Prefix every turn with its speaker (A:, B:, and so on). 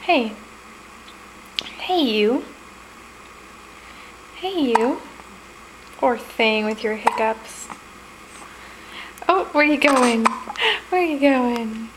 A: Hey. Hey, you. Hey, you. Poor thing with your hiccups. Oh, where you going? Where you going?